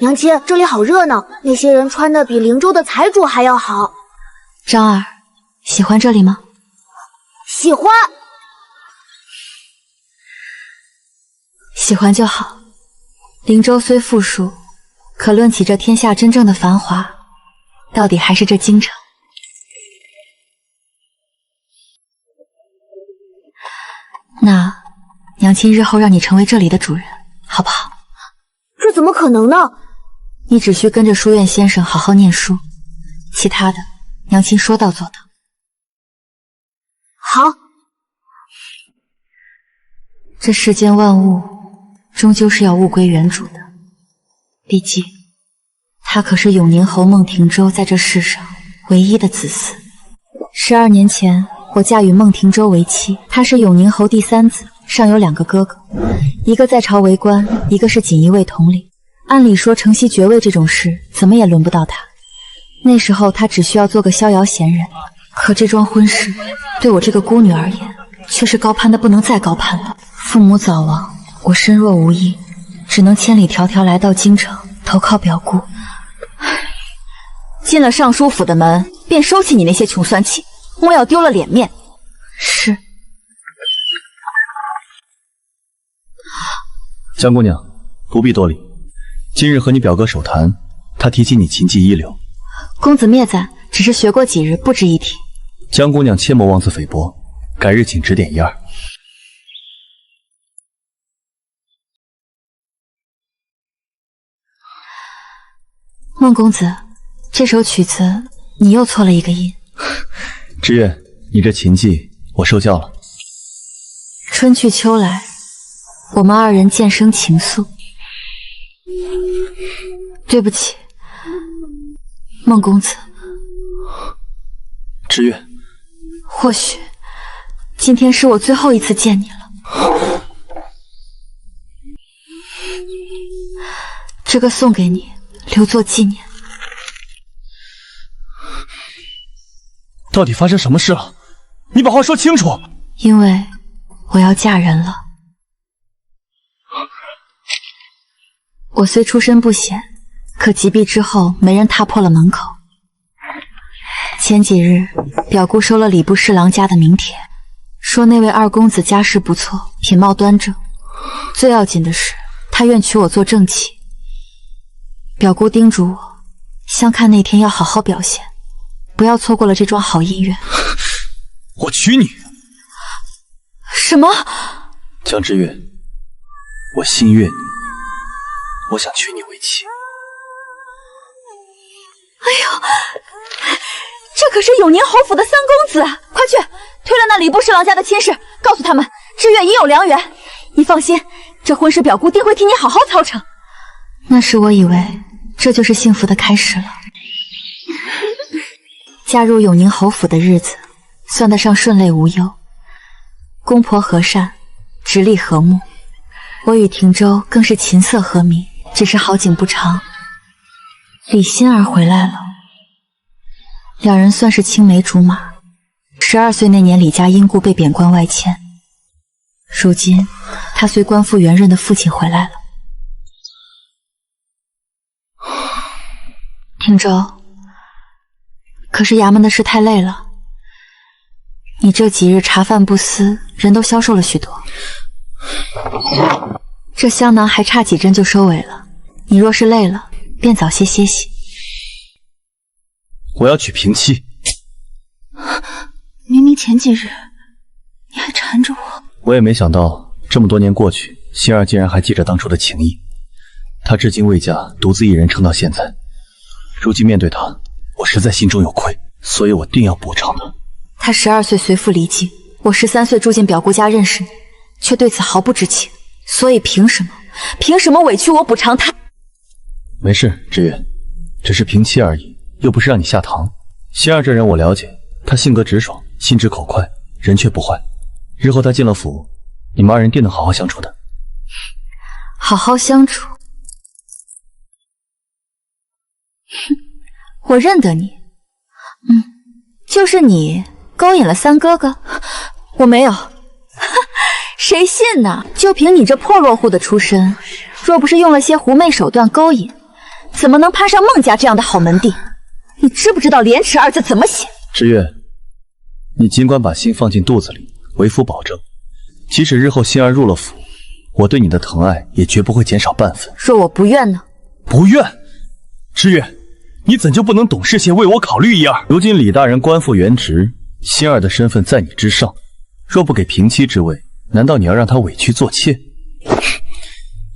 娘亲，这里好热闹，那些人穿的比灵州的财主还要好。张儿，喜欢这里吗？喜欢。喜欢就好。灵州虽富庶，可论起这天下真正的繁华，到底还是这京城。那娘亲日后让你成为这里的主人，好不好？这怎么可能呢？你只需跟着书院先生好好念书，其他的娘亲说到做到。好。这世间万物终究是要物归原主的，毕竟他可是永宁侯孟庭舟在这世上唯一的子嗣。12年前我嫁与孟庭舟为妻，他是永宁侯第3子，尚有2个哥哥，一个在朝为官，一个是锦衣卫统领。按理说承袭爵位这种事怎么也轮不到他，那时候他只需要做个逍遥闲人。可这桩婚事对我这个孤女而言却是高攀的不能再高攀了。父母早亡，我身弱无依，只能千里迢迢来到京城投靠表姑。进了尚书府的门便收起你那些穷酸气，莫要丢了脸面。是。江姑娘，不必多礼。今日和你表哥手谈，他提起你琴技一流。公子灭赞，只是学过几日，不值一提。江姑娘切莫妄自菲薄，改日请指点一二。孟公子，这首曲子你又错了一个音。知月，你这琴技我受教了。春去秋来，我们2人渐生情愫。对不起，孟公子。知月，或许今天是我最后一次见你了。这个送给你，留作纪念。到底发生什么事了？你把话说清楚。因为我要嫁人了。我虽出身不显，可击毙之后没人踏破了门口。前几日表姑收了礼部侍郎家的名帖，说那位2公子家世不错，品貌端正，最要紧的是他愿娶我做正妻。表姑叮嘱我，相看那天要好好表现，不要错过了这桩好姻缘。我娶你！什么？江知月，我心悦你，我想娶你为妻。哎呦，这可是永宁侯府的3公子，快去推了那礼部侍郎家的亲事，告诉他们知月已有良缘。你放心，这婚事表姑定会替你好好操成。那时我以为这就是幸福的开始了。嫁入永宁侯府的日子算得上顺累无忧，公婆和善，直隶和睦。我与庭舟更是琴瑟和鸣，只是好景不长，李欣儿回来了。2人算是青梅竹马。12岁那年，李家因故被贬官外迁，如今他随官复原任的父亲回来了。庭舟，可是衙门的事太累了，你这几日茶饭不思，人都消瘦了许多。这香囊还差几针就收尾了，你若是累了，便早些歇息。我要娶平妻。明明前几日你还缠着我。我也没想到这么多年过去，心儿竟然还记着当初的情谊。她至今未嫁，独自一人撑到现在。如今面对她，我实在心中有愧，所以我定要补偿她。她12岁随父离京，我13岁住进表姑家认识你，却对此毫不知情，所以凭什么委屈我补偿她？没事，知月，只是平妻而已，又不是让你下堂。心儿这人我了解，她性格直爽，心直口快，人却不坏。日后她进了府，你们2人定能好好相处的。好好相处？我认得你，就是你勾引了3哥哥。我没有，谁信呢？就凭你这破落户的出身，若不是用了些狐媚手段勾引，怎么能攀上孟家这样的好门第？你知不知道廉耻二字怎么写？知月，你尽管把心放进肚子里，为夫保证，即使日后心儿入了府，我对你的疼爱也绝不会减少半分。若我不愿呢？不愿？知月，你怎就不能懂事些，为我考虑一二？如今李大人官复原职，心儿的身份在你之上，若不给平妻之位，难道你要让她委屈做妾？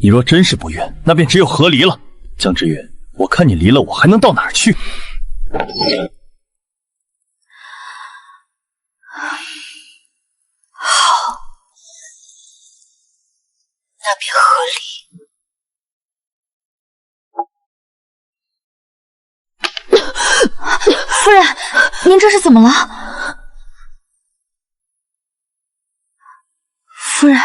你若真是不愿，那便只有和离了。江知月，我看你离了我还能到哪儿去？好，那便和离。夫人，您这是怎么了？夫人，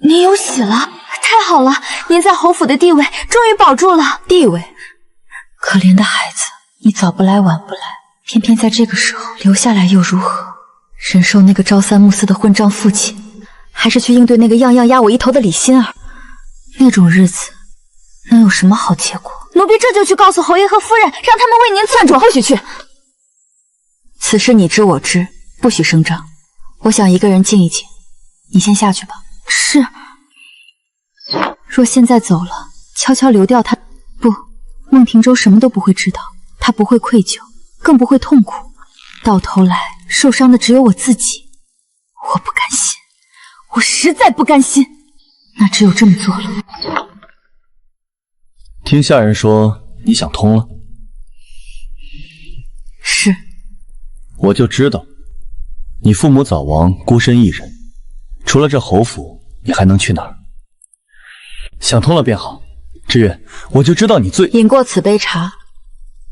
您有喜了，太好了！您在侯府的地位终于保住了。地位？可怜的孩子，你早不来晚不来，偏偏在这个时候留下来又如何？忍受那个朝三暮四的混账父亲，还是去应对那个样样压我一头的李心儿？那种日子能有什么好结果？奴婢这就去告诉侯爷和夫人，让他们为您算主。不许去！此事你知我知，不许声张。我想一个人静一静，你先下去吧。是。若现在走了，悄悄流掉他，不，孟庭舟什么都不会知道，他不会愧疚，更不会痛苦，到头来受伤的只有我自己。我不甘心，我实在不甘心，那只有这么做了。听下人说你想通了？是。我就知道，你父母早亡，孤身一人，除了这侯府，你还能去哪儿？想通了便好。知月，我就知道你最……饮过此杯茶，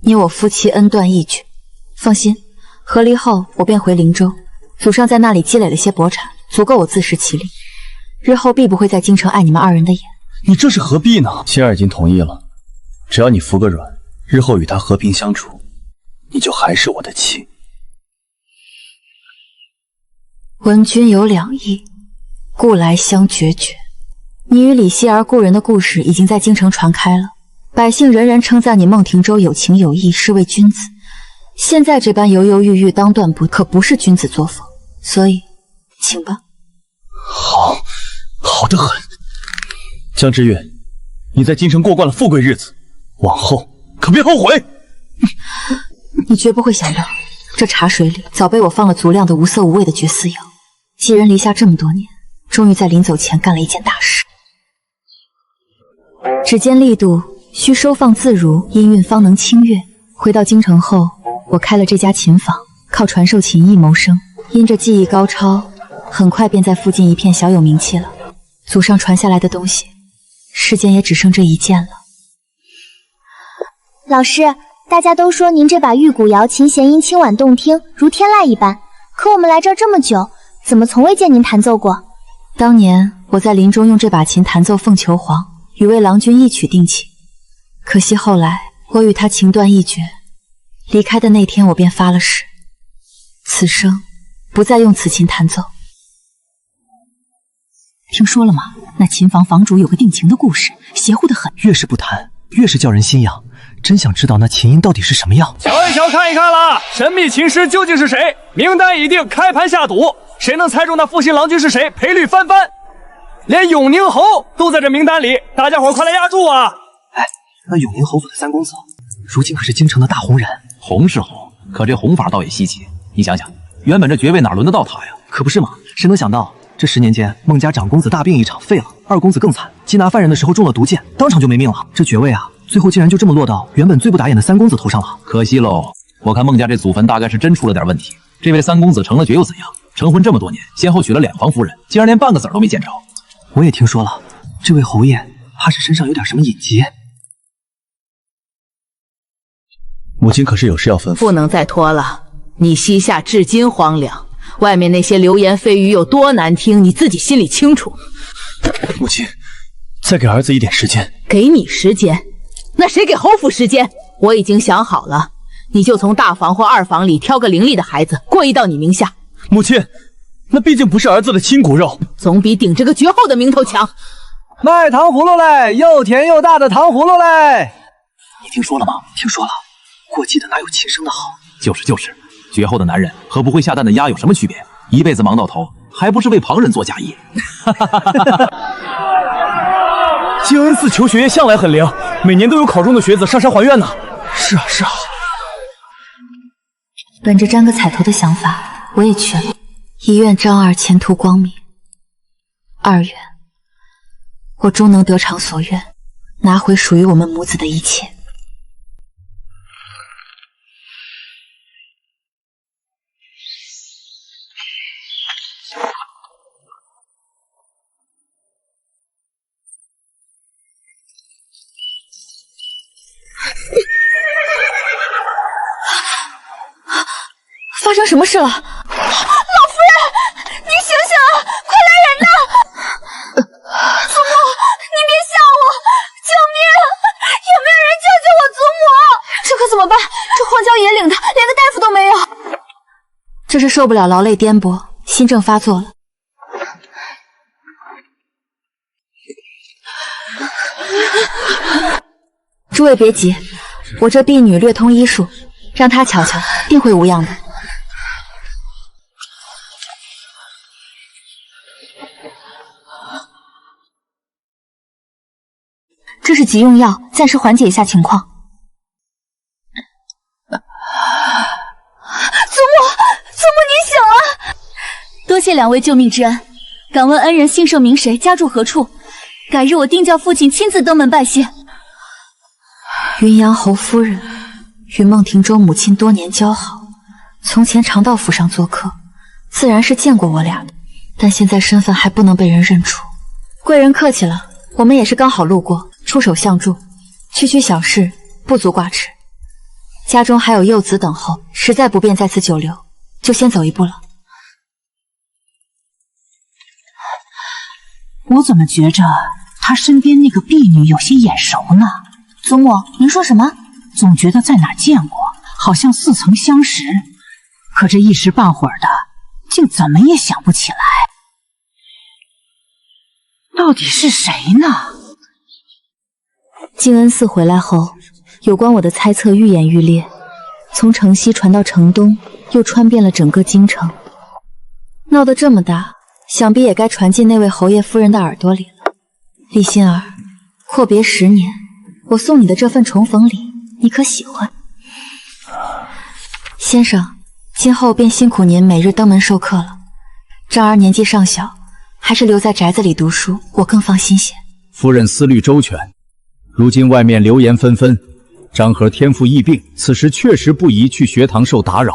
你我夫妻恩断义绝。放心，和离后我便回灵州，祖上在那里积累了些薄产，足够我自食其力，日后必不会在京城碍你们二人的眼。你这是何必呢？心儿已经同意了，只要你服个软，日后与他和平相处，你就还是我的妻。闻君有两意，故来相决绝。你与李希儿故人的故事已经在京城传开了，百姓人人称赞你孟庭舟有情有义，是位君子。现在这般犹犹豫豫当断不，可不是君子作风。所以，请吧。好，好得很。江知月，你在京城过惯了富贵日子，往后可别后悔。你绝不会想到，这茶水里早被我放了足量的无色无味的绝丝药。寄人篱下这么多年，终于在临走前干了一件大事。指尖力度需收放自如，音韵方能清越。回到京城后，我开了这家琴坊，靠传授琴艺谋生。因着技艺高超，很快便在附近一片小有名气了。祖上传下来的东西，世间也只剩这一件了。老师，大家都说您这把玉骨瑶琴弦音清婉动听，如天籁一般。可我们来这儿这么久，怎么从未见您弹奏过？当年我在林中用这把琴弹奏《凤求凰》，与魏郎君一曲定情。可惜后来我与他情断义绝，离开的那天我便发了誓，此生不再用此琴弹奏。听说了吗？那琴房房主有个定情的故事，邪乎得很。越是不弹，越是叫人心痒。真想知道那琴音到底是什么样。瞧一瞧，看一看啦！神秘琴师究竟是谁？名单已定，开盘下赌，谁能猜中那负心郎君是谁？赔率翻番。连永宁侯都在这名单里，大家伙快来压住啊！哎，那永宁侯府的三公子，如今可是京城的大红人。红是红，可这红法倒也稀奇。你想想，原本这爵位哪轮得到他呀？可不是嘛，谁能想到这10年间，孟家长公子大病一场废了，二公子更惨，缉拿犯人的时候中了毒箭，当场就没命了。这爵位啊，最后竟然就这么落到原本最不打眼的三公子头上了。可惜喽，我看孟家这祖坟大概是真出了点问题。这位三公子成了爵又怎样？成婚这么多年，先后娶了2房夫人，竟然连半个子儿都没见着。我也听说了，这位侯爷怕是身上有点什么隐疾。母亲可是有事要吩咐？不能再拖了，你膝下至今荒凉，外面那些流言蜚语有多难听，你自己心里清楚。母亲，再给儿子一点时间。给你时间？那谁给侯府时间？我已经想好了，你就从大房或二房里挑个伶俐的孩子过继到你名下。母亲，那毕竟不是儿子的亲骨肉，总比顶着个绝后的名头强。卖糖葫芦嘞，又甜又大的糖葫芦嘞！你听说了吗？听说了，过继的哪有亲生的好？就是，绝后的男人和不会下蛋的鸭有什么区别？一辈子忙到头，还不是为旁人做嫁衣？静恩寺求学业向来很灵，每年都有考中的学子上山还愿呢。是啊，是啊。本着沾个彩头的想法，我也去了。一愿张二前途光明，二愿我终能得偿所愿，拿回属于我们母子的一切。发生什么事了？老夫人，你醒醒啊！快来人呐！祖母，你别吓我！救命！有没有人救救我祖母？这可怎么办？这荒郊野岭的，连个大夫都没有。这是受不了劳累颠簸，心症发作了。诸位别急，我这婢女略通医术，让她瞧瞧，定会无恙的。这是急用药，暂时缓解一下情况。祖母，你醒了！多谢两位救命之恩，敢问恩人姓甚名谁，家住何处？改日我定叫父亲亲自登门拜谢。云阳侯夫人与孟庭舟母亲多年交好，从前常到府上做客，自然是见过我俩的，但现在身份还不能被人认出。贵人客气了，我们也是刚好路过，出手相助，区小事，不足挂齿。家中还有幼子等候，实在不便在此久留，就先走一步了。我怎么觉着他身边那个婢女有些眼熟呢？祖母，您说什么？总觉得在哪儿见过，好像似曾相识，可这一时半会儿的，竟怎么也想不起来。到底是谁呢？静恩寺回来后，有关我的猜测愈演愈烈，从城西传到城东，又传遍了整个京城。闹得这么大，想必也该传进那位侯爷夫人的耳朵里了。李心儿，阔别10年，我送你的这份重逢礼，你可喜欢？先生，今后便辛苦您每日登门授课了。张儿年纪尚小，还是留在宅子里读书，我更放心些。夫人思虑周全，如今外面流言纷纷，张和天赋异禀，此时确实不宜去学堂受打扰。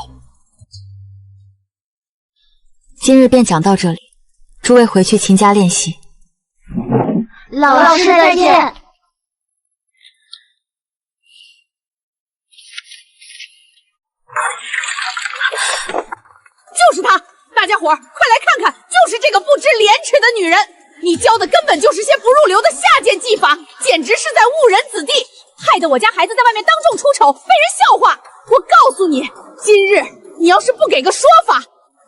今日便讲到这里，诸位回去勤加练习。老师再见。就是她！大家伙儿快来看看，就是这个不知廉耻的女人！你教的根本就是些不入流的下贱技法，简直是在误人子弟，害得我家孩子在外面当众出丑，被人笑话。我告诉你，今日你要是不给个说法，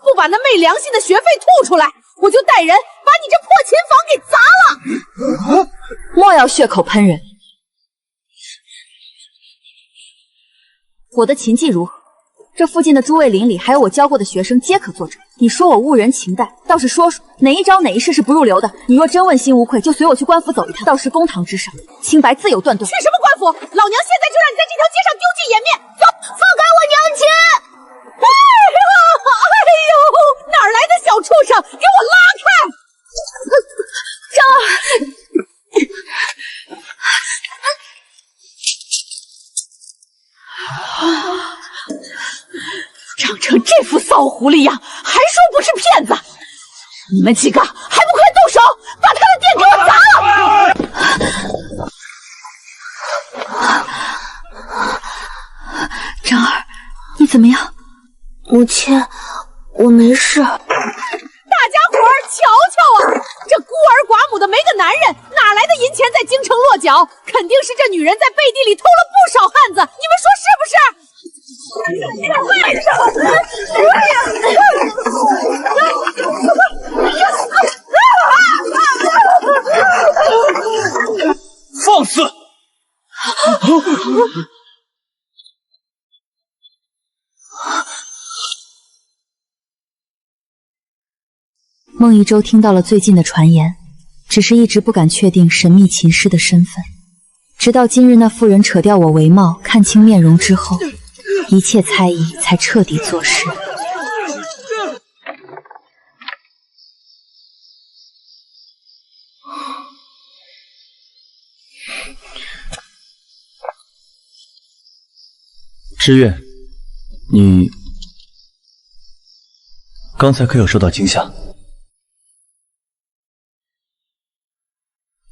不把那昧良心的学费吐出来，我就带人把你这破琴房给砸了！莫要血口喷人！我的琴技如何？这附近的诸位邻里还有我教过的学生皆可作证。你说我误人情待，倒是说说哪一招哪一式是不入流的？你若真问心无愧，就随我去官府走一趟，到时公堂之上，清白自有断断。去什么官府？老娘现在就让你在这条街上丢尽颜面！走，放开我娘亲！哎呦，哪儿来的小畜生？给我拉开！张儿，长成这副骚狐狸样，还说不是骗子！你们几个还不快动手，把他的店给我砸了！张儿，你怎么样？母亲，我没事。大家伙儿瞧瞧啊，这孤儿寡母的没个男人，哪来的银钱在京城落脚？肯定是这女人在背地里偷了不少汉子，你们说是不是？孟一舟听到了最近的传言，只是一直不敢确定神秘琴师的身份。直到今日那妇人扯掉我帷帽，看清面容之后，一切猜疑才彻底坐实。知月，你刚才可有受到惊吓？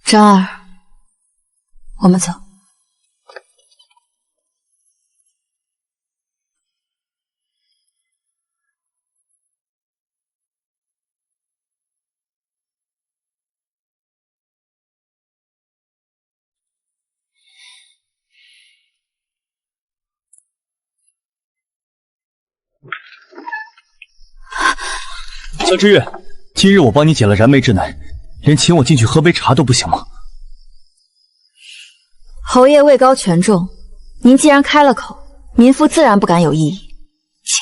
张儿，我们走。江知月，今日我帮你解了燃眉之难，连请我进去喝杯茶都不行吗？侯爷位高权重，您既然开了口，民妇自然不敢有异议。请。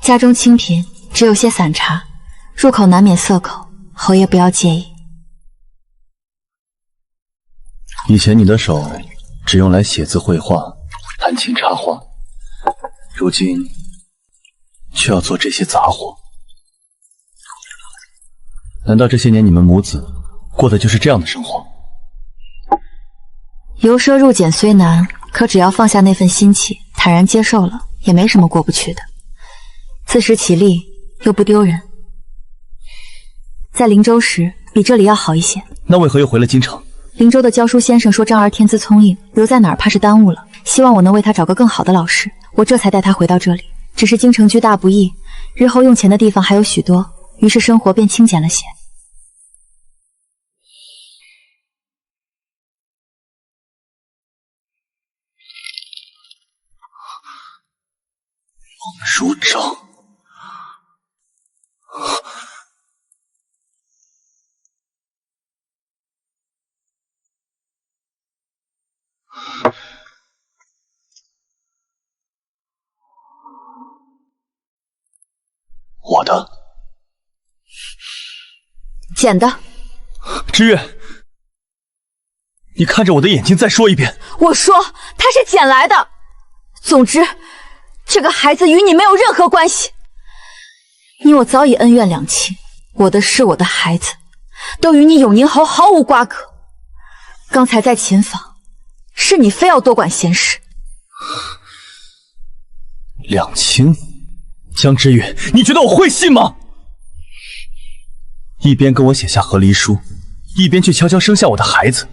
家中清贫，只有些散茶，入口难免涩口，侯爷不要介意。以前你的手只用来写字绘画、弹琴插花，如今却要做这些杂活。难道这些年你们母子过的就是这样的生活？由奢入俭虽难，可只要放下那份心气，坦然接受了，也没什么过不去的。自食其力又不丢人。在灵州时比这里要好一些。那为何又回了京城？灵州的教书先生说张儿天资聪颖，留在哪儿怕是耽误了，希望我能为他找个更好的老师，我这才带他回到这里。只是京城居大不易，日后用钱的地方还有许多，于是生活便清简了些。王如章，我的，捡的。知月，你看着我的眼睛再说一遍。我说他是捡来的。总之，这个孩子与你没有任何关系。你我早已恩怨两清，我的事我的孩子，都与你永宁侯毫无瓜葛。刚才在琴房，是你非要多管闲事。两清，江知月，你觉得我会信吗？一边跟我写下和离书，一边却悄悄生下我的孩子，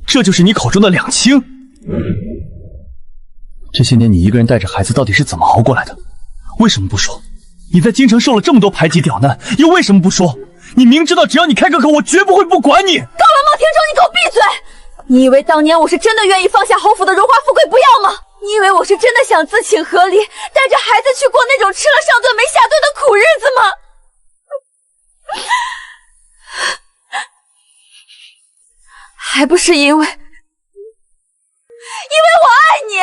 这就是你口中的两清？这些年你一个人带着孩子到底是怎么熬过来的？为什么不说？你在京城受了这么多排挤刁难，又为什么不说？你明知道只要你开个口，我绝不会不管你。够了，孟庭州，你给我闭嘴！你以为当年我是真的愿意放下侯府的荣华富贵不要吗？你以为我是真的想自请和离，带着孩子去过那种吃了上顿没下顿的苦日子吗？还不是因为我爱你。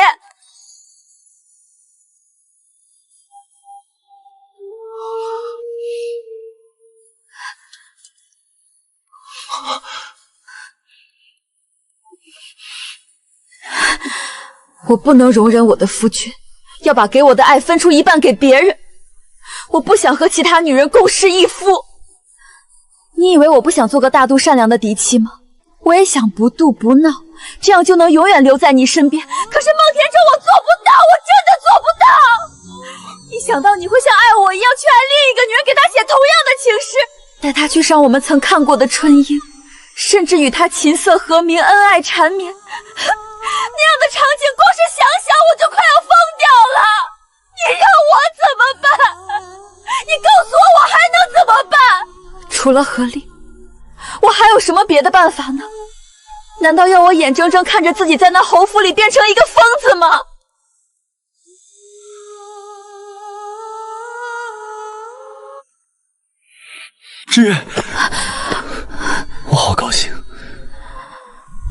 我不能容忍我的夫君要把给我的爱分出一半给别人，我不想和其他女人共侍一夫。你以为我不想做个大度善良的嫡妻吗？我也想不妒不闹，这样就能永远留在你身边。可是孟田舟，我做不到，我真的做不到。一想到你会像爱我一样去爱另一个女人，给她写同样的情诗，带她去上我们曾看过的春樱，甚至与她琴瑟和鸣，恩爱缠绵，那样的场景，光是想想我就快要疯掉了。你让我怎么办？你告诉我，我还能怎么办？除了和离，我还有什么别的办法呢？难道要我眼睁睁看着自己在那侯府里变成一个疯子吗？志远，我好高兴，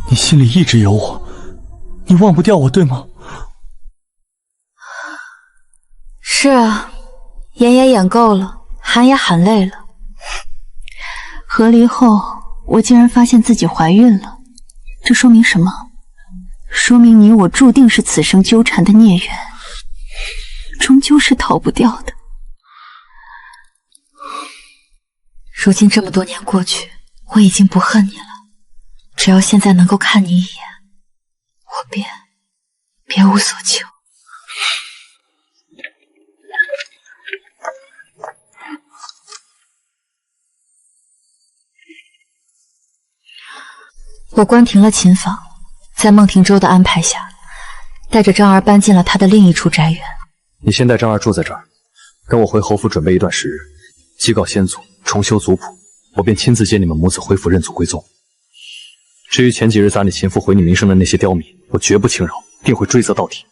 你心里一直有我，你忘不掉我，对吗？是啊，演也演够了，喊也喊累了。和离后，我竟然发现自己怀孕了，这说明什么？说明你我注定是此生纠缠的孽缘，终究是逃不掉的。如今这么多年过去，我已经不恨你了，只要现在能够看你一眼，我便别无所求。我关停了琴坊，在孟庭舟的安排下，带着张儿搬进了他的另一处宅园。你先带张儿住在这儿，跟我回侯府准备一段时日，祭告先祖，重修族谱，我便亲自接你们母子恢复认祖归宗。至于前几日砸你情妇毁你名声的那些刁民，我绝不轻饶，定会追责到底。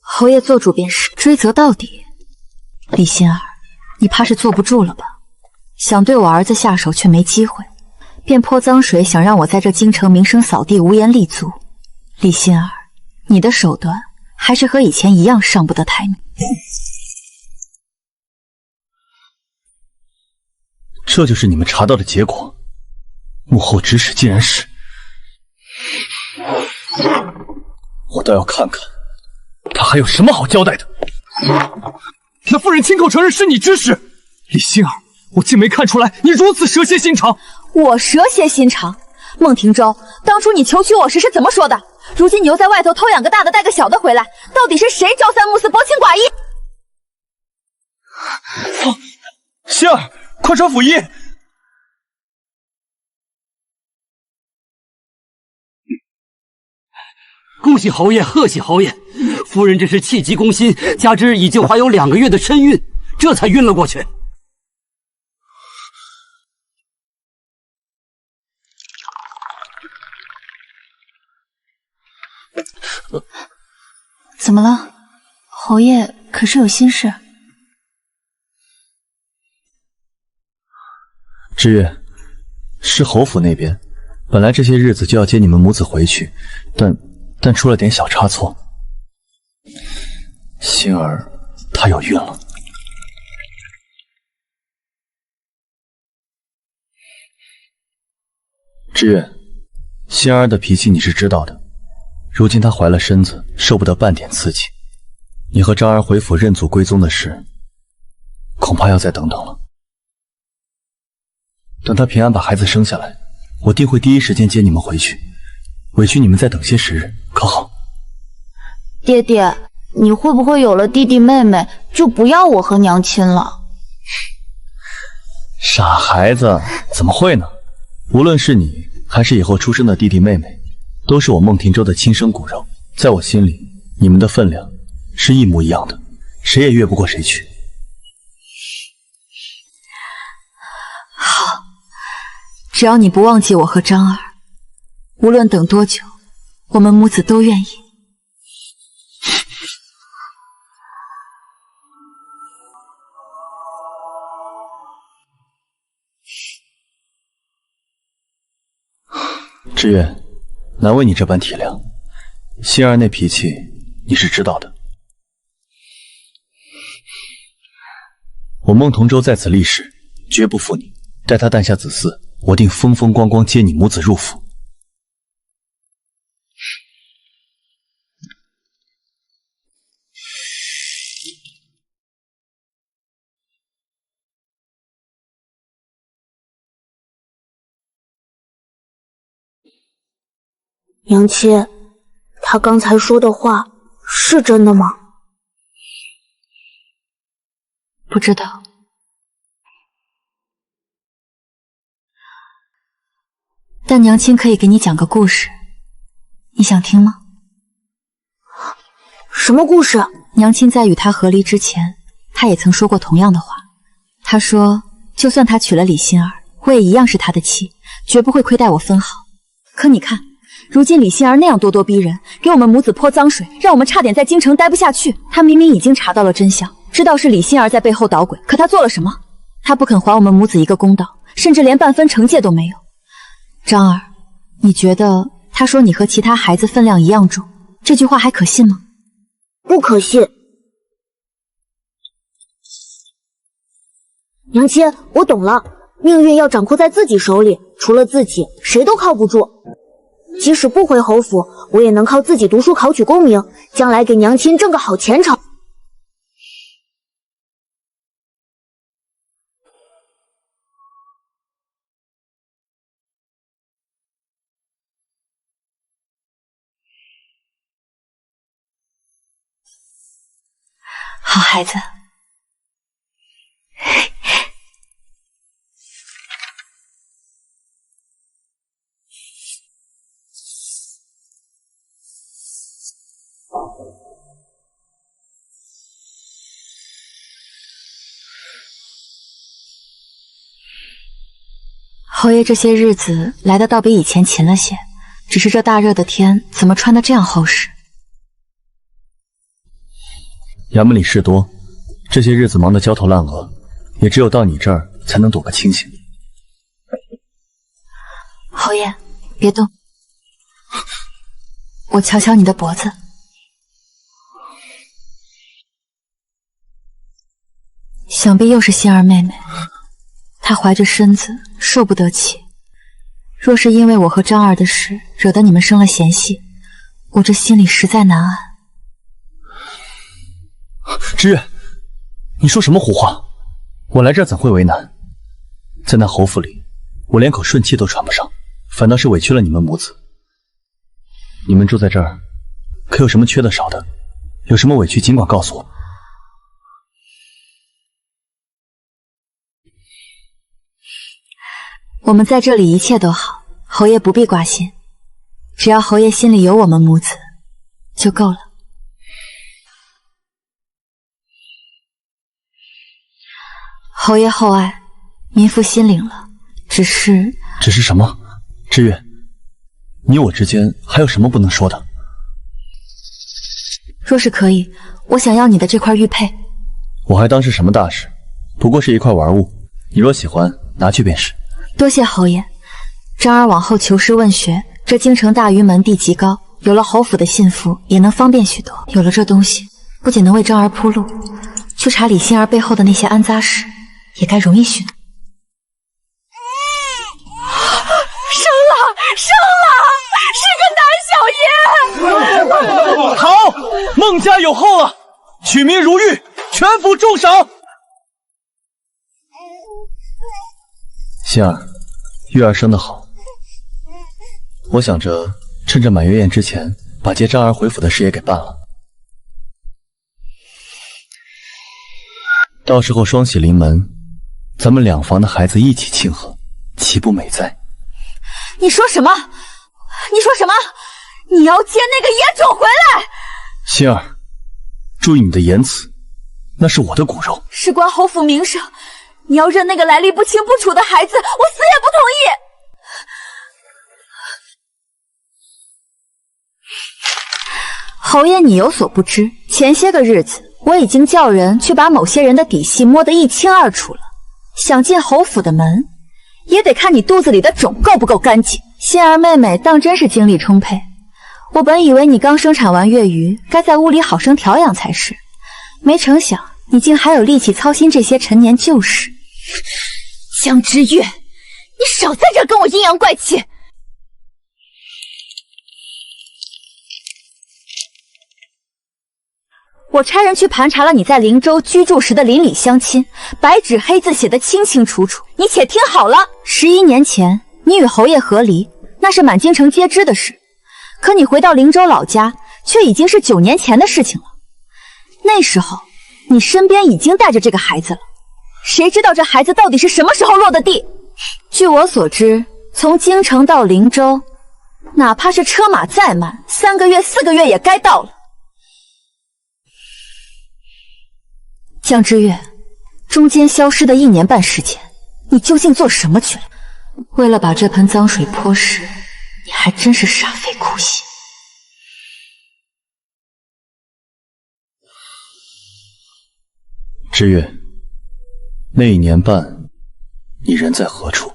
侯爷做主便是，追责到底。李心儿，你怕是坐不住了吧？想对我儿子下手却没机会，便泼脏水，想让我在这京城名声扫地，无颜立足。李心儿，你的手段还是和以前一样上不得台面。这就是你们查到的结果，幕后指使竟然是……我倒要看看他还有什么好交代的。那夫人亲口承认是你指使，李心儿，我竟没看出来你如此蛇蝎心肠。我蛇蝎心肠？孟庭舟，当初你求娶我时是怎么说的？如今你又在外头偷养个大的带个小的回来，到底是谁朝三暮四、薄情寡义？心儿，快传府医！恭喜侯爷，贺喜侯爷！夫人这是气急攻心，加之已经怀有2个月的身孕，这才晕了过去。怎么了？侯爷可是有心事？知月，是侯府那边，本来这些日子就要接你们母子回去，但出了点小差错。心儿她有孕了。知月，心儿的脾气你是知道的，如今她怀了身子，受不得半点刺激。你和张儿回府认祖归宗的事，恐怕要再等等了。等她平安把孩子生下来，我定会第一时间接你们回去，委屈你们再等些时日，可好？爹爹，你会不会有了弟弟妹妹就不要我和娘亲了？傻孩子，怎么会呢？无论是你还是以后出生的弟弟妹妹，都是我孟庭舟的亲生骨肉，在我心里，你们的分量是一模一样的，谁也越不过谁去。好，只要你不忘记我和张儿，无论等多久，我们母子都愿意。知月，难为你这般体谅。心儿那脾气你是知道的。我孟同舟在此立誓，绝不负你。待他诞下子嗣，我定风风光光接你母子入府。娘亲，他刚才说的话是真的吗？不知道。但娘亲可以给你讲个故事，你想听吗？什么故事？娘亲在与他和离之前，他也曾说过同样的话。他说，就算他娶了李心儿，我也一样是他的妻，绝不会亏待我分毫。可你看，如今李心儿那样咄咄逼人，给我们母子泼脏水，让我们差点在京城待不下去。他明明已经查到了真相，知道是李心儿在背后捣鬼，可他做了什么？他不肯还我们母子一个公道，甚至连半分惩戒都没有。张儿，你觉得他说你和其他孩子分量一样重，这句话还可信吗？不可信。娘亲，我懂了，命运要掌控在自己手里，除了自己，谁都靠不住。即使不回侯府，我也能靠自己读书考取功名，将来给娘亲挣个好前程。好孩子。侯爷这些日子来的倒比以前勤了些，只是这大热的天，怎么穿得这样厚实？衙门里事多，这些日子忙得焦头烂额，也只有到你这儿才能躲个清醒。侯爷，别动，我瞧瞧你的脖子。想必又是心儿妹妹，她怀着身子受不得气。若是因为我和张儿的事惹得你们生了嫌隙，我这心里实在难安。知月，你说什么胡话？我来这儿怎会为难？在那侯府里，我连口顺气都喘不上，反倒是委屈了你们母子。你们住在这儿，可有什么缺的少的？有什么委屈尽管告诉我。我们在这里一切都好，侯爷不必挂心，只要侯爷心里有我们母子就够了。侯爷厚爱，民妇心领了，只是什么？知月，你我之间还有什么不能说的？若是可以，我想要你的这块玉佩。我还当是什么大事，不过是一块玩物，你若喜欢，拿去便是。多谢侯爷。张儿往后求师问学，这京城大虞门第极高，有了侯府的信符，也能方便许多。有了这东西，不仅能为张儿铺路，去查李欣儿背后的那些安杂事，也该容易许多。生了，是个男小爷。好，孟家有后了，取名如玉，全府重赏。欣儿，玉儿生得好，我想着趁着满月宴之前，把接张儿回府的事也给办了。到时候双喜临门，咱们两房的孩子一起庆贺，岂不美哉？你说什么？你说什么？你要接那个野种回来？欣儿，注意你的言辞，那是我的骨肉，事关侯府名声，你要认那个来历不清不楚的孩子，我死也不同意。侯爷，你有所不知，前些个日子我已经叫人去把某些人的底细摸得一清二楚了。想进侯府的门，也得看你肚子里的种够不够干净。欣儿妹妹当真是精力充沛，我本以为你刚生产完月余，该在屋里好生调养才是，没成想你竟还有力气操心这些陈年旧事。江之月，你少在这跟我阴阳怪气！我差人去盘查了你在灵州居住时的邻里乡亲，白纸黑字写得清清楚楚。你且听好了，11年前你与侯爷和离，那是满京城皆知的事。可你回到灵州老家，却已经是9年前的事情了。那时候你身边已经带着这个孩子了，谁知道这孩子到底是什么时候落的地？据我所知，从京城到灵州，哪怕是车马再慢，3个月4个月也该到了。江之月，中间消失的1年半时间，你究竟做什么去了？为了把这盆脏水泼湿，你还真是煞费苦心。知月，那1年半，你人在何处？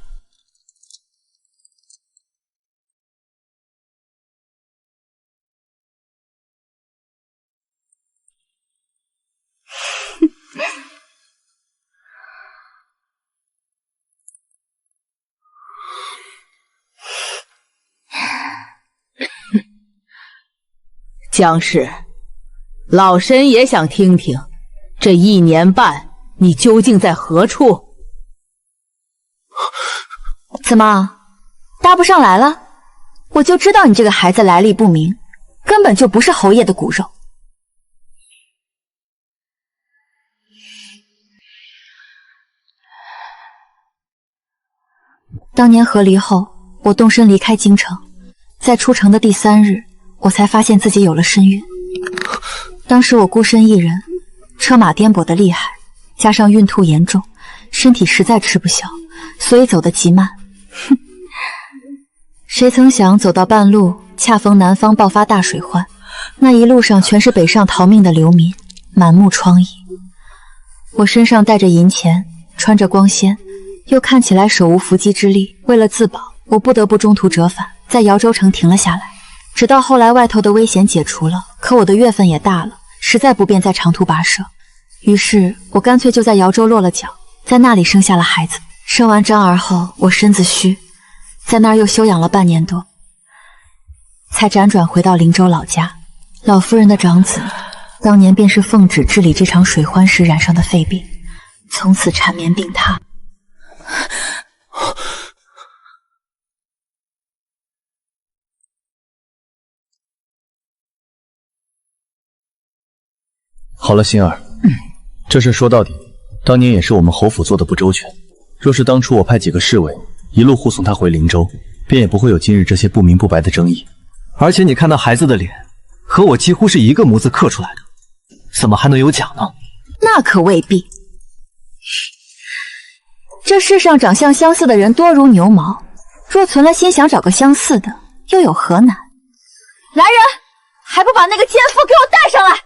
江氏，老身也想听听，这1年半你究竟在何处？怎么，搭不上来了？我就知道你这个孩子来历不明，根本就不是侯爷的骨肉。当年和离后，我动身离开京城，在出城的第3日，我才发现自己有了身孕。当时我孤身一人，车马颠簸的厉害，加上孕吐严重，身体实在吃不消，所以走得极慢。哼！谁曾想走到半路，恰逢南方爆发大水患，那一路上全是北上逃命的流民，满目疮痍。我身上带着银钱，穿着光鲜，又看起来手无缚鸡之力，为了自保，我不得不中途折返，在姚州城停了下来。直到后来外头的危险解除了，可我的月份也大了，实在不便再长途跋涉，于是我干脆就在姚州落了脚，在那里生下了孩子。生完张儿后，我身子虚，在那儿又休养了半年多，才辗转回到灵州老家。老夫人的长子当年便是奉旨治理这场水患时染上的肺病，从此缠绵病榻。好了，心儿，这事说到底，当年也是我们侯府做的不周全。若是当初我派几个侍卫一路护送他回灵州，便也不会有今日这些不明不白的争议。而且你看那孩子的脸，和我几乎是一个模子刻出来的，怎么还能有假呢？那可未必。这世上长相相似的人多如牛毛，若存了心想找个相似的，又有何难？来人，还不把那个奸夫给我带上来！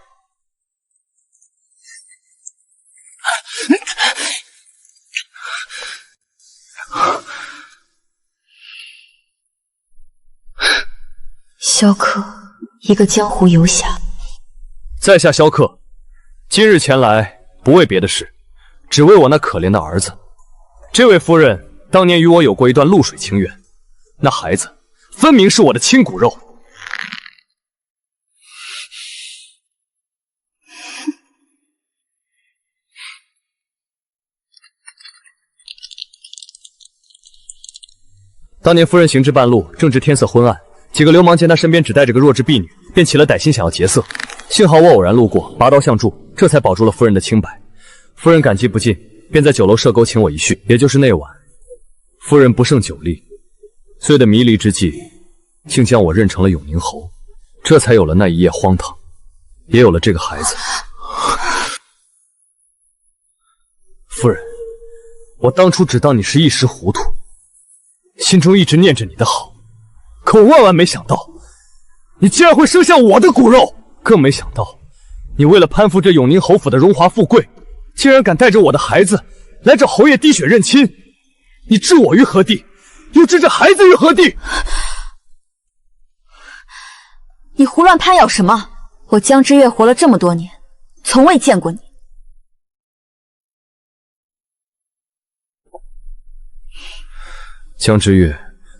萧克，一个江湖游侠。在下萧克，今日前来不为别的事，只为我那可怜的儿子。这位夫人当年与我有过一段露水情缘，那孩子分明是我的亲骨肉。当年夫人行至半路，正值天色昏暗，几个流氓见她身边只带着个弱智婢女，便起了歹心，想要劫色。幸好我偶然路过，拔刀相助，这才保住了夫人的清白。夫人感激不尽，便在酒楼设钩请我一叙。也就是那晚，夫人不胜酒力，醉得迷离之际，竟将我认成了永宁侯，这才有了那一夜荒唐，也有了这个孩子。夫人，我当初只当你是一时糊涂，心中一直念着你的好，可我万万没想到，你竟然会生下我的骨肉，更没想到，你为了攀附这永宁侯府的荣华富贵，竟然敢带着我的孩子来找侯爷滴血认亲，你置我于何地，又置这孩子于何地？你胡乱攀咬什么？我江之月活了这么多年，从未见过你。江之月，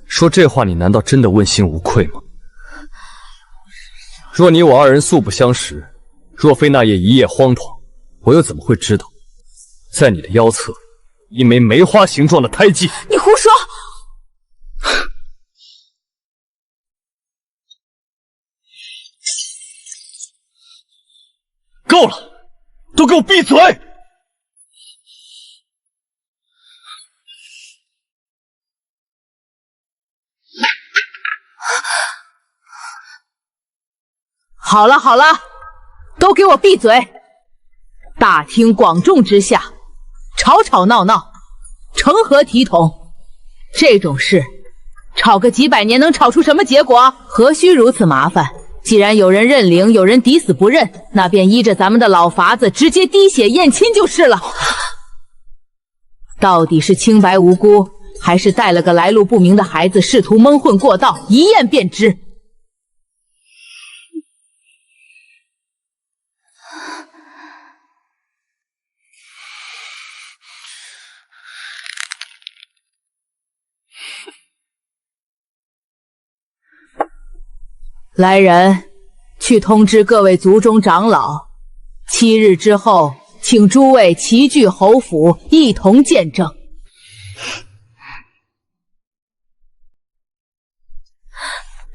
说这话你难道真的问心无愧吗？若你我二人素不相识，若非那夜一夜荒唐，我又怎么会知道，在你的腰侧一枚梅花形状的胎记？你胡说！够了，都给我闭嘴！好了好了，都给我闭嘴！大庭广众之下，吵吵闹闹，成何体统？这种事，吵个几百年能吵出什么结果？何须如此麻烦？既然有人认领，有人抵死不认，那便依着咱们的老法子，直接滴血验亲就是了。到底是清白无辜，还是带了个来路不明的孩子试图蒙混过道，一验便知。来人，去通知各位族中长老，7日之后，请诸位齐聚侯府，一同见证。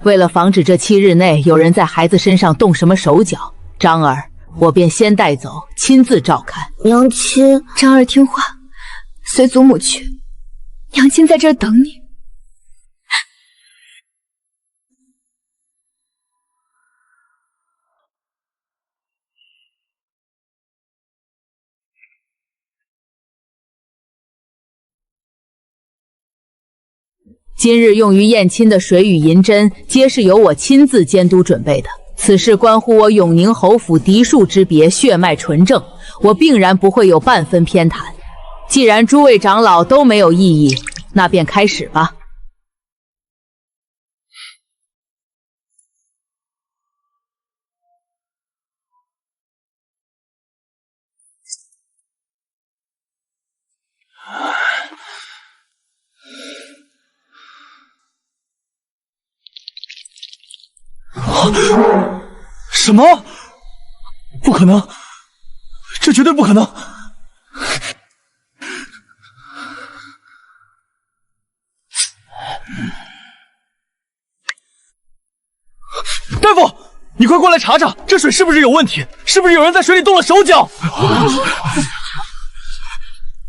为了防止这7日内有人在孩子身上动什么手脚，张儿，我便先带走，亲自照看。娘亲，张儿听话，随祖母去。娘亲在这儿等你。今日用于验亲的水与银针，皆是由我亲自监督准备的。此事关乎我永宁侯府嫡庶之别，血脉纯正，我定然不会有半分偏袒。既然诸位长老都没有异议，那便开始吧。什么？不可能！这绝对不可能！大夫，你快过来查查，这水是不是有问题？是不是有人在水里动了手脚？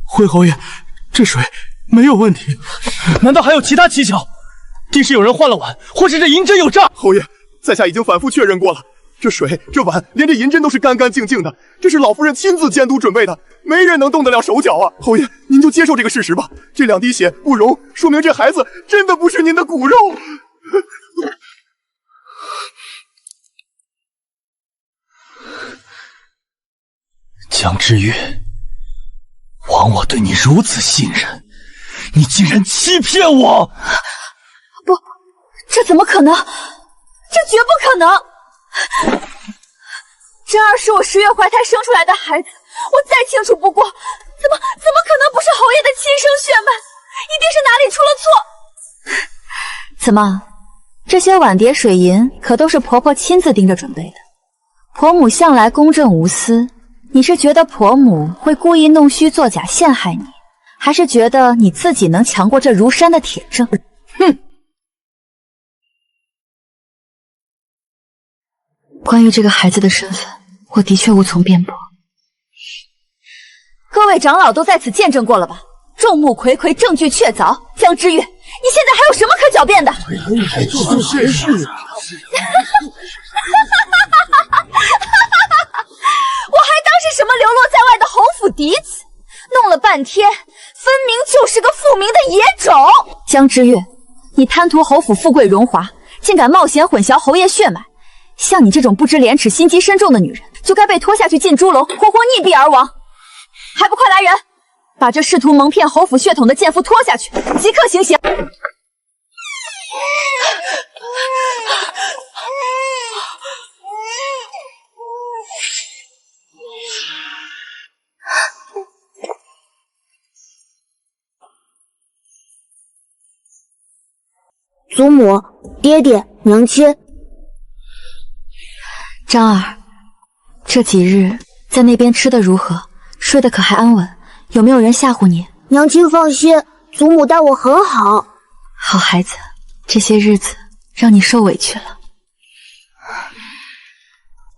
回侯爷，这水没有问题，难道还有其他蹊跷？定是有人换了碗，或是这银针有诈。侯爷，在下已经反复确认过了，这水、这碗连这银针都是干干净净的，这是老夫人亲自监督准备的，没人能动得了手脚啊！侯爷，您就接受这个事实吧。这2滴血不溶，说明这孩子真的不是您的骨肉。江之月，枉我对你如此信任，你竟然欺骗我！不，这怎么可能？这绝不可能！真儿是我10月怀胎生出来的孩子，我再清楚不过，怎么可能不是侯爷的亲生血脉？一定是哪里出了错。怎么，这些碗碟水银可都是婆婆亲自盯着准备的？婆母向来公正无私，你是觉得婆母会故意弄虚作假陷害你，还是觉得你自己能强过这如山的铁证？哼！关于这个孩子的身份，我的确无从辩驳。各位长老都在此见证过了吧？众目睽睽，证据确凿。江之月，你现在还有什么可狡辩的？是啊。我还当是什么流落在外的侯府嫡子，弄了半天，分明就是个复明的野种。江之月，你贪图侯府富贵荣华，竟敢冒险混淆侯爷血脉。像你这种不知廉耻、心机深重的女人，就该被拖下去进猪笼，活活溺毙而亡！还不快来人，把这试图蒙骗侯府血统的贱妇拖下去，即刻行刑！祖母、爹爹、娘亲。张儿，这几日在那边吃的如何？睡得可还安稳？有没有人吓唬你？娘亲放心，祖母待我很好。好孩子，这些日子让你受委屈了。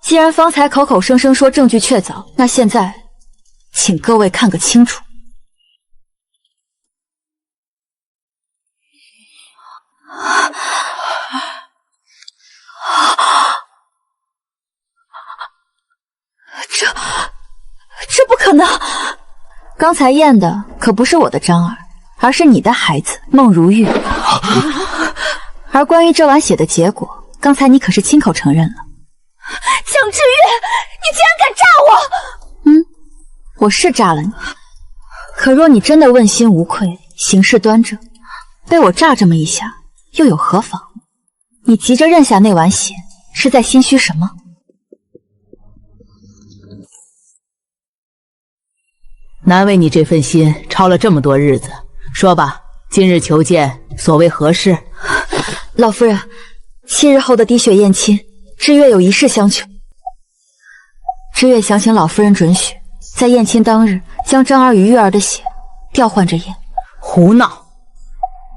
既然方才口口声声说证据确凿，那现在请各位看个清楚。这不可能！刚才验的可不是我的张儿，而是你的孩子孟如玉。而关于这碗血的结果，刚才你可是亲口承认了。江之月，你竟然敢诈我！我是诈了你，可若你真的问心无愧，行事端正，被我炸这么一下，又有何妨？你急着认下那碗血，是在心虚什么？难为你这份心操了这么多日子。说吧，今日求见，所谓何事？老夫人，7日后的滴血验亲，知月有一事相求。知月想请老夫人准许，在验亲当日，将张儿与玉儿的血调换着验。胡闹！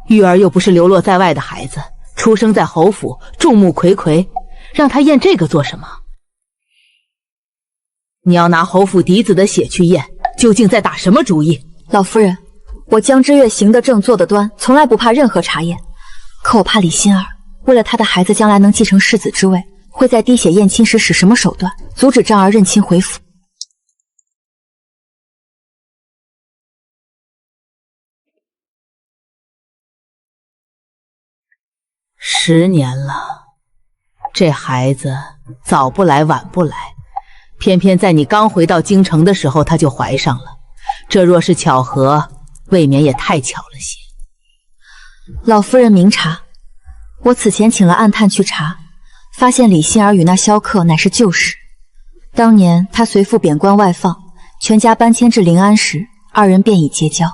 玉儿又不是流落在外的孩子，出生在侯府，众目睽睽，让她验这个做什么？你要拿侯府嫡子的血去验，究竟在打什么主意？老夫人，我江知月行得正，坐得端，从来不怕任何查验。可我怕李心儿为了她的孩子将来能继承世子之位，会在滴血验亲时使什么手段，阻止张儿认亲回府。10年了，这孩子早不来晚不来，偏偏在你刚回到京城的时候，她就怀上了。这若是巧合，未免也太巧了些。老夫人明察，我此前请了暗探去查，发现李心儿与那萧克乃是旧识。当年他随父贬官外放，全家搬迁至临安时，2人便已结交。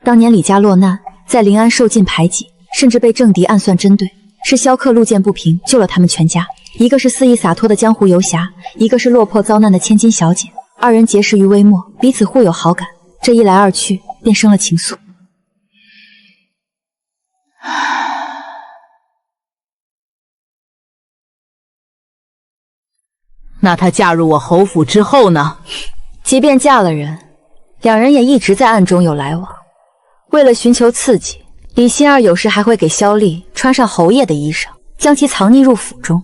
当年李家落难，在临安受尽排挤，甚至被政敌暗算针对，是萧克路见不平，救了他们全家。一个是肆意洒脱的江湖游侠，一个是落魄遭难的千金小姐。2人结识于微末，彼此互有好感，这一来二去，便生了情愫。那她嫁入我侯府之后呢？即便嫁了人，2人也一直在暗中有来往。为了寻求刺激，李心儿有时还会给萧丽穿上侯爷的衣裳，将其藏匿入府中。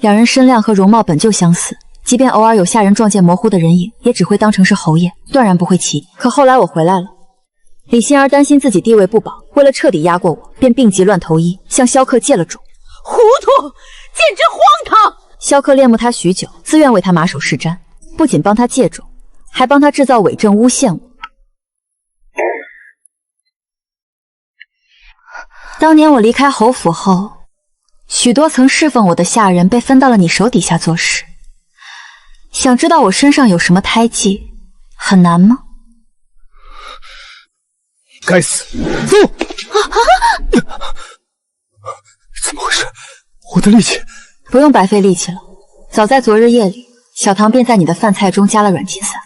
2人身量和容貌本就相似，即便偶尔有下人撞见模糊的人影，也只会当成是侯爷，断然不会起疑。可后来我回来了，李心儿担心自己地位不保，为了彻底压过我，便病急乱投医，向萧克借了种。糊涂，简直荒唐！萧克恋慕她许久，自愿为她马首是瞻，不仅帮她借种，还帮她制造伪证诬陷我。当年我离开侯府后，许多曾侍奉我的下人被分到了你手底下做事。想知道我身上有什么胎记，很难吗？该死！走！怎么回事？我的力气……不用白费力气了。早在昨日夜里，小唐便在你的饭菜中加了软筋散。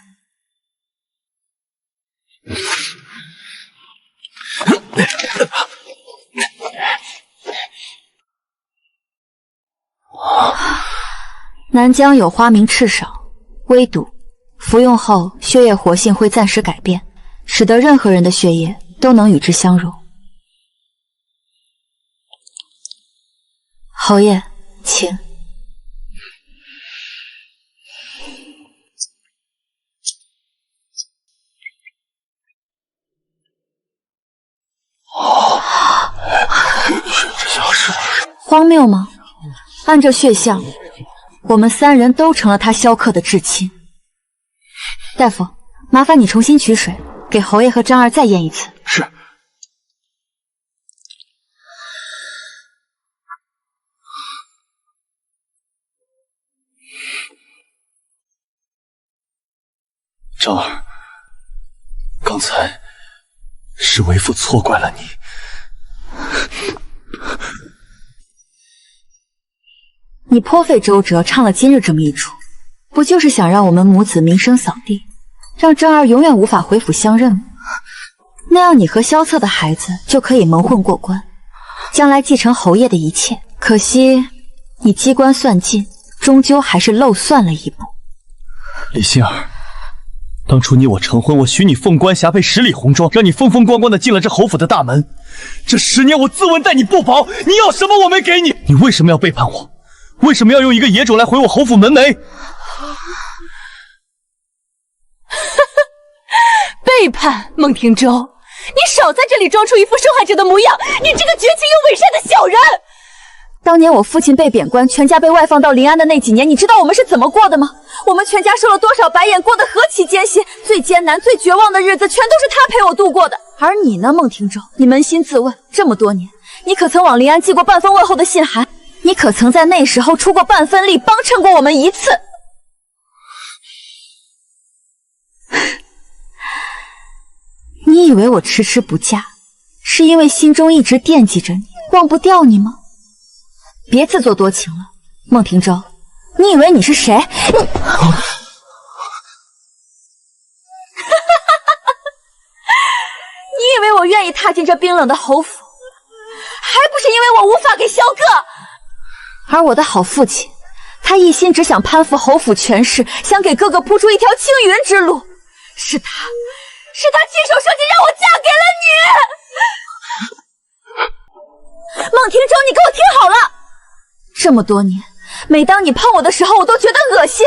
南疆有花名赤芍，微毒，服用后血液活性会暂时改变，使得任何人的血液都能与之相融。侯爷，请。荒谬吗？按这血象，我们3人都成了他萧克的至亲。大夫，麻烦你重新取水，给侯爷和张儿再验一次。是。张儿，刚才是为父错怪了你。你颇费周折唱了今日这么一出，不就是想让我们母子名声扫地，让张儿永远无法回府相认吗？那样你和萧策的孩子就可以蒙混过关，将来继承侯爷的一切。可惜你机关算尽，终究还是漏算了一步。李心儿，当初你我成婚，我许你凤冠霞帔10里红妆，让你风风光光的进了这侯府的大门。这10年我自问待你不薄，你要什么我没给你，你为什么要背叛我？为什么要用一个野种来毁我侯府门楣？背叛，孟庭舟，你少在这里装出一副受害者的模样！你这个绝情又伪善的小人！当年我父亲被贬官，全家被外放到临安的那几年，你知道我们是怎么过的吗？我们全家受了多少白眼，过得何其艰辛，最艰难、最绝望的日子，全都是他陪我度过的。而你呢，孟庭舟，你扪心自问，这么多年，你可曾往临安寄过半封问候的信函？你可曾在那时候出过半分力，帮衬过我们一次？你以为我迟迟不嫁，是因为心中一直惦记着你，忘不掉你吗？别自作多情了，孟庭舟，你以为你是谁？你以为我愿意踏进这冰冷的侯府，还不是因为我无法给萧哥？而我的好父亲，他一心只想攀附侯府权势，想给哥哥铺出一条青云之路。是他亲手设计让我嫁给了你。孟庭舟，你给我听好了！这么多年，每当你碰我的时候，我都觉得恶心。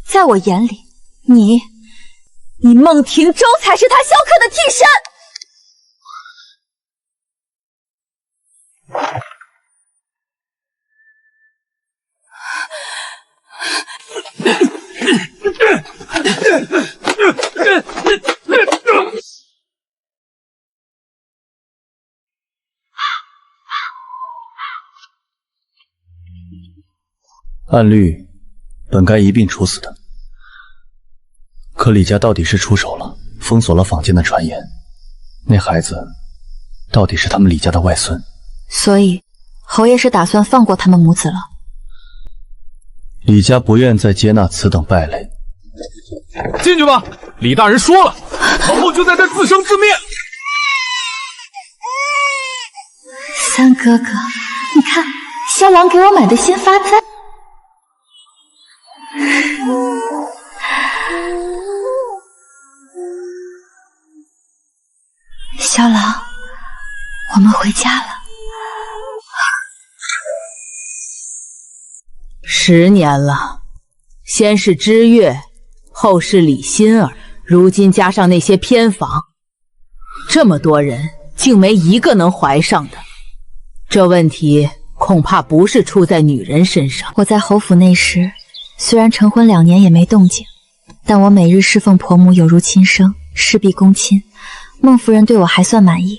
在我眼里，你孟庭舟才是他萧克的替身。按律本该一并处死的，可李家到底是出手了，封锁了坊间的传言。那孩子到底是他们李家的外孙，所以侯爷是打算放过他们母子了。李家不愿再接纳此等败类。进去吧，李大人说了，往后就在这自生自灭。三哥哥，你看萧王给我买的新发簪。萧郎，我们回家了。10年了，先是知月，后是李心儿，如今加上那些偏房，这么多人竟没一个能怀上的。这问题恐怕不是出在女人身上。我在侯府内时，虽然成婚2年也没动静，但我每日侍奉婆母有如亲生，事必躬亲。孟夫人对我还算满意，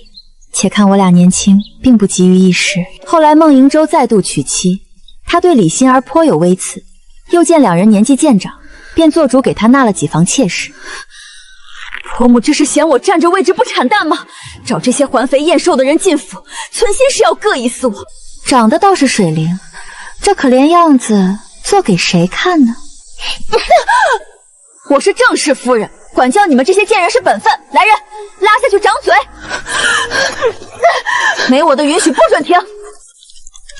且看我俩年轻，并不急于一时。后来孟瀛洲再度娶妻，他对李心儿颇有微词，又见2人年纪渐长，便做主给他纳了几房妾室。婆母这是嫌我占着位置不产蛋吗？找这些环肥燕瘦的人进府，存心是要各意思我。长得倒是水灵，这可怜样子做给谁看呢？我是正室夫人，管教你们这些贱人是本分。来人，拉下去掌嘴！没我的允许不准停。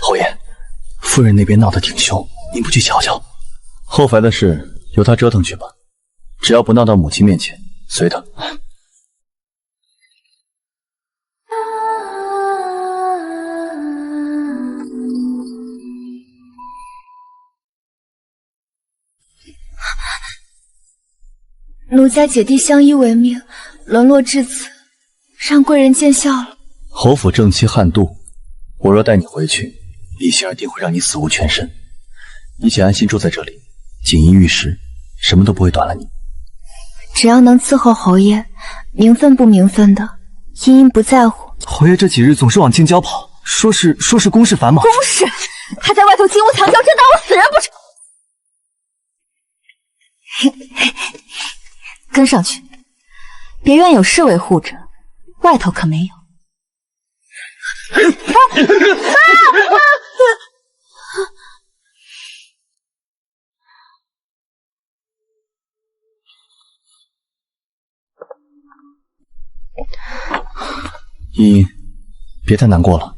侯爷，夫人那边闹得挺凶，您不去瞧瞧？后排的事由他折腾去吧，只要不闹到母亲面前，随他。奴家姐弟相依为命，沦落至此，让贵人见笑了。侯府正妻汉妒，我若带你回去，李心儿定会让你死无全身。你且安心住在这里，锦衣玉食，什么都不会短了你。只要能伺候侯爷，名分不名分的，茵茵不在乎。侯爷这几日总是往近郊跑，说是公事繁忙。公事？他在外头金屋藏娇，真当我死人不成？跟上去，别院有侍卫护着，外头可没有。茵茵，别太难过了，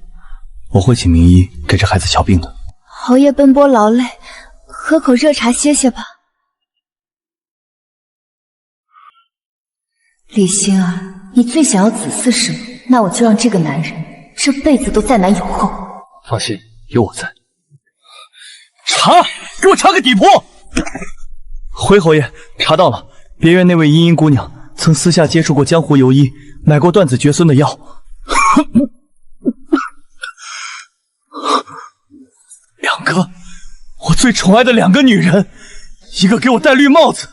我会请名医给这孩子瞧病的。侯爷奔波劳累，喝口热茶歇歇吧。李心儿，你最想要子嗣什么？那我就让这个男人这辈子都再难有后。放心，有我在。查，给我查个底婆！回侯爷，查到了，别院那位茵茵姑娘曾私下接触过江湖游医，买过断子绝孙的药。2个，我最宠爱的2个女人，一个给我戴绿帽子，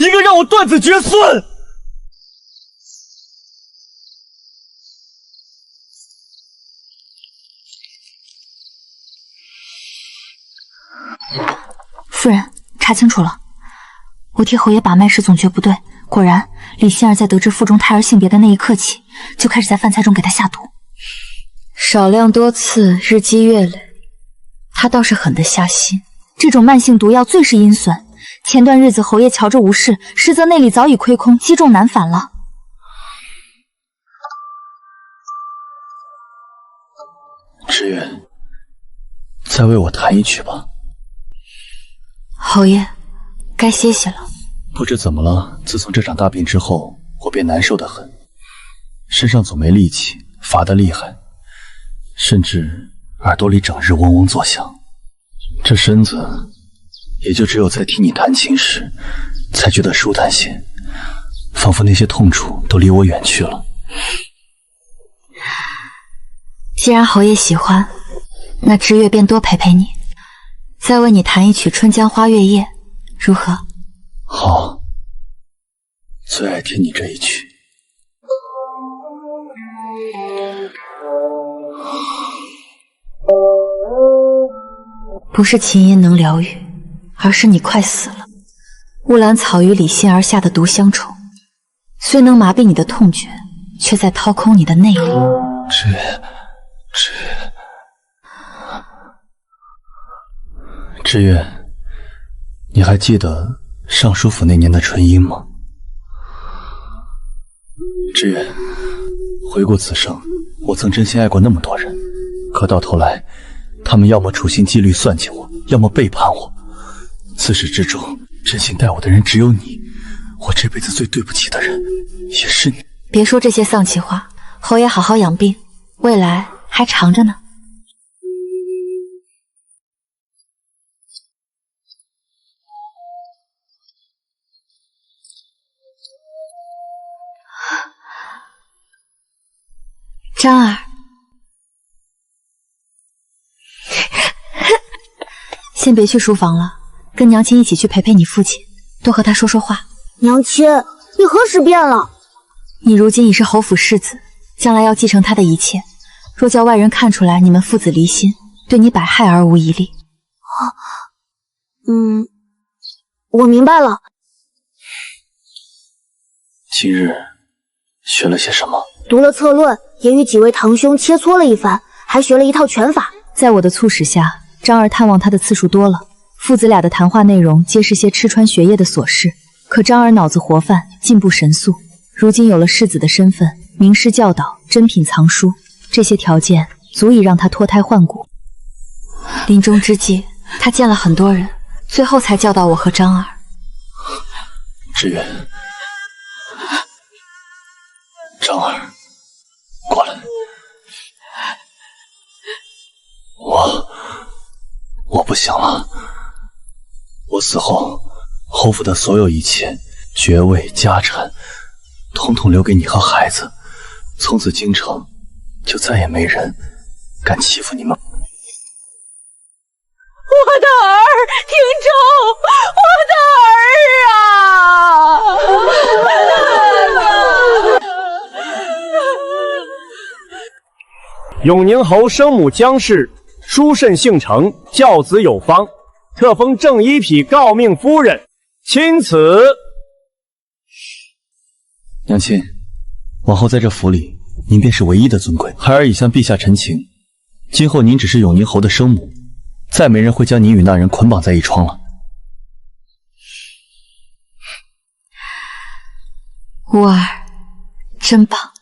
一个让我断子绝孙。夫人，查清楚了，我替侯爷把脉时总觉不对，果然李仙儿在得知腹中胎儿性别的那一刻起，就开始在饭菜中给他下毒，少量多次，日积月累，他倒是狠得下心。这种慢性毒药最是阴损，前段日子侯爷瞧着无事，实则内力早已亏空，积重难返了。知月，再为我弹一曲吧。侯爷，该歇息了。不知怎么了，自从这场大病之后，我便难受得很，身上总没力气，乏得厉害，甚至耳朵里整日嗡嗡作响。这身子也就只有在听你弹琴时，才觉得舒坦些，仿佛那些痛楚都离我远去了。既然侯爷喜欢，那知月便多陪陪你，再为你弹一曲《春江花月夜》，如何？好，最爱听你这一曲。不是琴音能疗愈，而是你快死了。乌兰草与李仙儿下的毒相冲，虽能麻痹你的痛觉，却在掏空你的内力。知月，知月，你还记得尚书府那年的春阴吗？知月，回顾此生，我曾真心爱过那么多人，可到头来，他们要么处心积虑算计我，要么背叛我。自始至终，真心待我的人只有你，我这辈子最对不起的人也是你。别说这些丧气话，侯爷好好养病，未来还长着呢。张儿，先别去书房了，跟娘亲一起去陪陪你父亲，多和他说说话。娘亲，你何时变了？你如今已是侯府世子，将来要继承他的一切，若叫外人看出来你们父子离心，对你百害而无一利。我明白了。今日学了些什么？读了策论，也与几位堂兄切磋了一番，还学了一套拳法。在我的促使下，张儿探望他的次数多了，父子俩的谈话内容皆是些吃穿学业的琐事。可张儿脑子活泛，进步神速，如今有了世子的身份，名师教导，珍品藏书，这些条件足以让他脱胎换骨。临终之际，他见了很多人，最后才教导我和张儿。知月，张儿，过来。我不行了。我死后，侯府的所有一切，爵位、家产，统统留给你和孩子。从此京城就再也没人敢欺负你们。我的儿，听州，我的儿啊！永宁侯生母姜氏，书慎姓程，教子有方，特封正一品诰命夫人，钦此。娘亲，往后在这府里，您便是唯一的尊贵。孩儿已向陛下陈情，今后您只是永宁侯的生母，再没人会将您与那人捆绑在一窗了。乌儿，真棒。